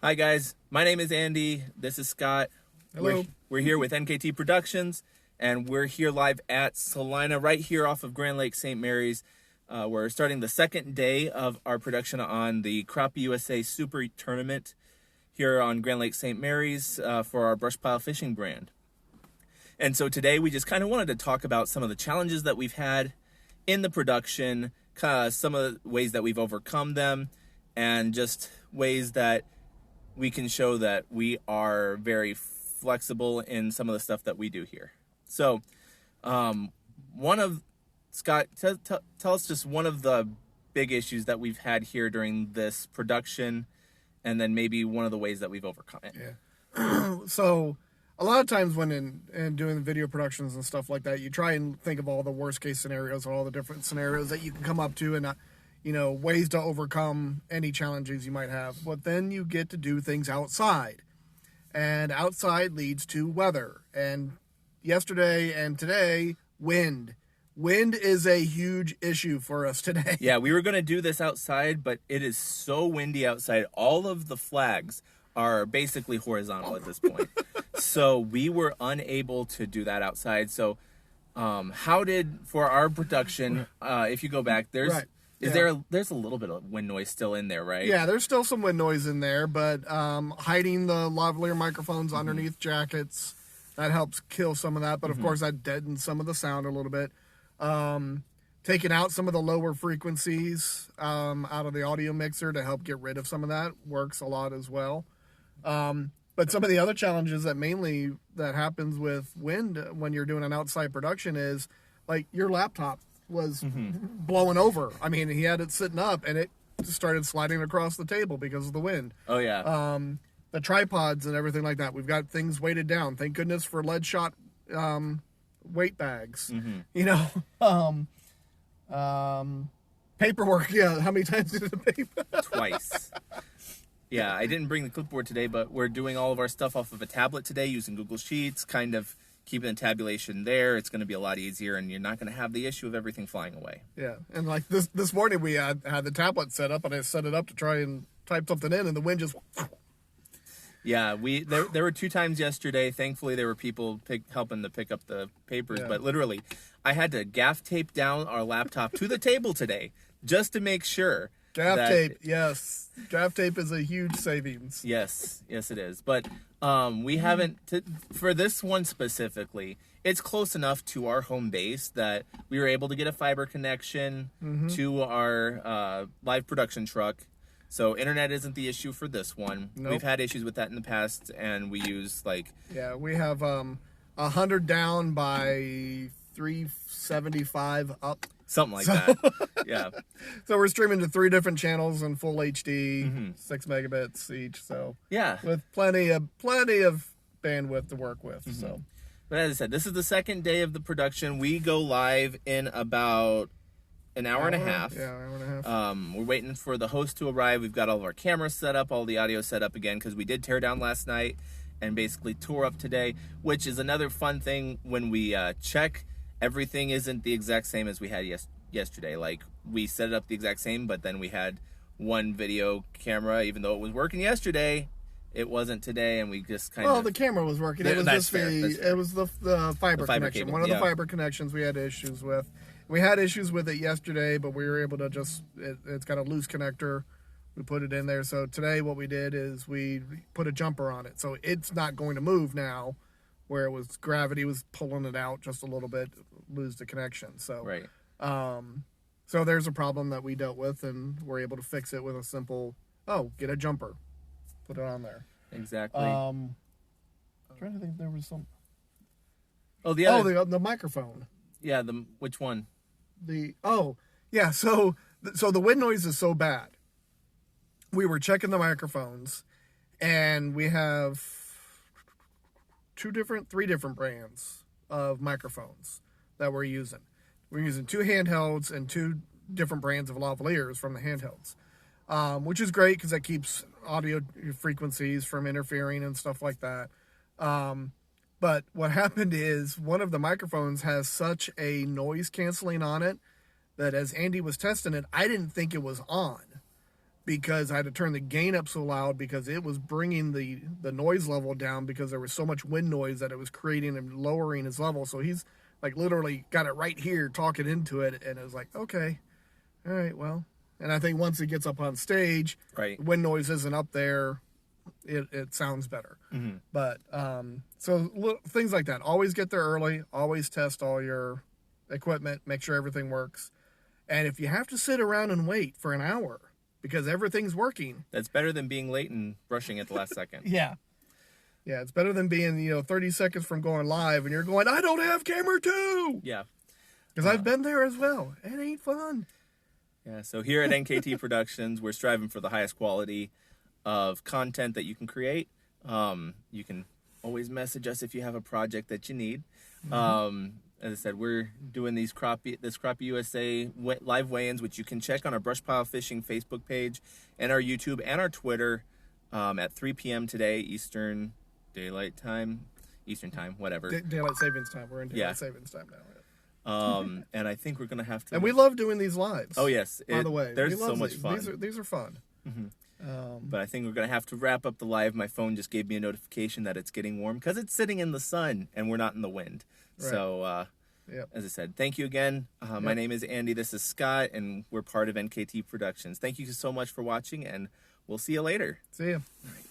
Hi guys, my name is Andy. This is Scott. Hello. We're here with NKT Productions, and we're here live at Salina, right here off of Grand Lake St. Mary's. We're starting the second day of our production on the Crappie USA Super Tournament here on Grand Lake St. Mary's for our brush pile fishing brand. And so today we just kind of wanted to talk about some of the challenges that we've had in the production, some of the ways that we've overcome them, and just ways that we can show that we are very flexible in some of the stuff that we do here. So, Scott, tell us just one of the big issues that we've had here during this production, and then maybe one of the ways that we've overcome it. Yeah. So, a lot of times when in doing video productions and stuff like that, you try and think of all the worst case scenarios, all the different scenarios that you can come up to, and ways to overcome any challenges you might have. But then you get to do things outside, and outside leads to weather. And yesterday and today, wind. Wind is a huge issue for us today. Yeah, we were going to do this outside, but it is so windy outside. All of the flags are basically horizontal at this point. So we were unable to do that outside. So for our production, if you go back, there's a little bit of wind noise still in there, right? Yeah, there's still some wind noise in there, but hiding the lavalier microphones underneath jackets, that helps kill some of that. But of course, that deadens some of the sound a little bit. Taking out some of the lower frequencies out of the audio mixer to help get rid of some of that works a lot as well. But some of the other challenges that happens with wind when you're doing an outside production is like your laptop was blowing over. I mean, he had it sitting up and it just started sliding across the table because of the wind. Oh yeah. The tripods and everything like that. We've got things weighted down. Thank goodness for lead shot weight bags. Paperwork. Yeah. How many times did it paper? Twice. Yeah, I didn't bring the clipboard today, but we're doing all of our stuff off of a tablet today using Google Sheets, kind of keeping the tabulation there. It's going to be a lot easier, and you're not going to have the issue of everything flying away. Yeah, and like this morning we had the tablet set up, and I set it up to try and type something in, and the wind just... Yeah, there were 2 times yesterday. Thankfully, there were people helping to pick up the papers, but literally, I had to gaff tape down our laptop to the table today just to make sure. Gaff tape, yes. Gaff tape is a huge savings. Yes, it is. But we haven't, for this one specifically, it's close enough to our home base that we were able to get a fiber connection to our live production truck. So internet isn't the issue for this one. Nope. We've had issues with that in the past, and we use Yeah, we have 100 down by 375 up. Something like that. Yeah. So we're streaming to 3 different channels in full HD, 6 megabits each. So yeah, with plenty of bandwidth to work with. So, but as I said, this is the second day of the production. We go live in about an hour and a half. Yeah, hour and a half. We're waiting for the host to arrive. We've got all of our cameras set up, all the audio set up again, because we did tear down last night and basically tore up today, which is another fun thing when we check. Everything isn't the exact same as we had yesterday. Like, we set it up the exact same, but then we had one video camera, even though it was working yesterday, it wasn't today, and we just kind of... Well, the camera was working. It was just it was the fiber connection. Cable. One of the fiber connections we had issues with. We had issues with it yesterday, but we were able to it's got a loose connector. We put it in there. So today what we did is we put a jumper on it. So it's not going to move now, where gravity was pulling it out just a little bit, lose the connection. So right. So there's a problem that we dealt with, and we're able to fix it with a simple, get a jumper, put it on there. Exactly. I'm trying to think if there was some. Oh, the microphone. Yeah, which one? So the wind noise is so bad. We were checking the microphones, and we have 3 different brands of microphones that we're using. We're using 2 handhelds and 2 different brands of lavaliers from the handhelds, which is great because that keeps audio frequencies from interfering and stuff like that. But what happened is one of the microphones has such a noise canceling on it that as Andy was testing it, I didn't think it was on. because I had to turn the gain up so loud because it was bringing the noise level down because there was so much wind noise that it was creating and lowering his level. So he's like literally got it right here talking into it, and it was like, okay, all right, well. And I think once he gets up on stage, Right. wind noise isn't up there, it sounds better. But so things like that. Always get there early. Always test all your equipment. Make sure everything works. And if you have to sit around and wait for an hour because everything's working, That's better than being late and rushing at the last second. yeah, it's better than being 30 seconds from going live and you're going, I don't have camera 2. Yeah. Because I've been there as well. It ain't fun. Yeah, so here at NKT Productions, we're striving for the highest quality of content that you can create. You can always message us if you have a project that you need. As I said, we're doing this Crappie USA live weigh-ins, which you can check on our Brush Pile Fishing Facebook page and our YouTube and our Twitter at 3 p.m. today, Eastern Daylight Time, Eastern Time, whatever. Daylight savings time. We're in daylight savings time now. And I think we're going to have to... And we love doing these lives. Oh, yes. By the way. There's so much fun. These are fun. But I think we're going to have to wrap up the live. My phone just gave me a notification that it's getting warm because it's sitting in the sun and we're not in the wind. Right. So, as I said, thank you again. My name is Andy. This is Scott, and we're part of NKT Productions. Thank you so much for watching, and we'll see you later. See ya. All right.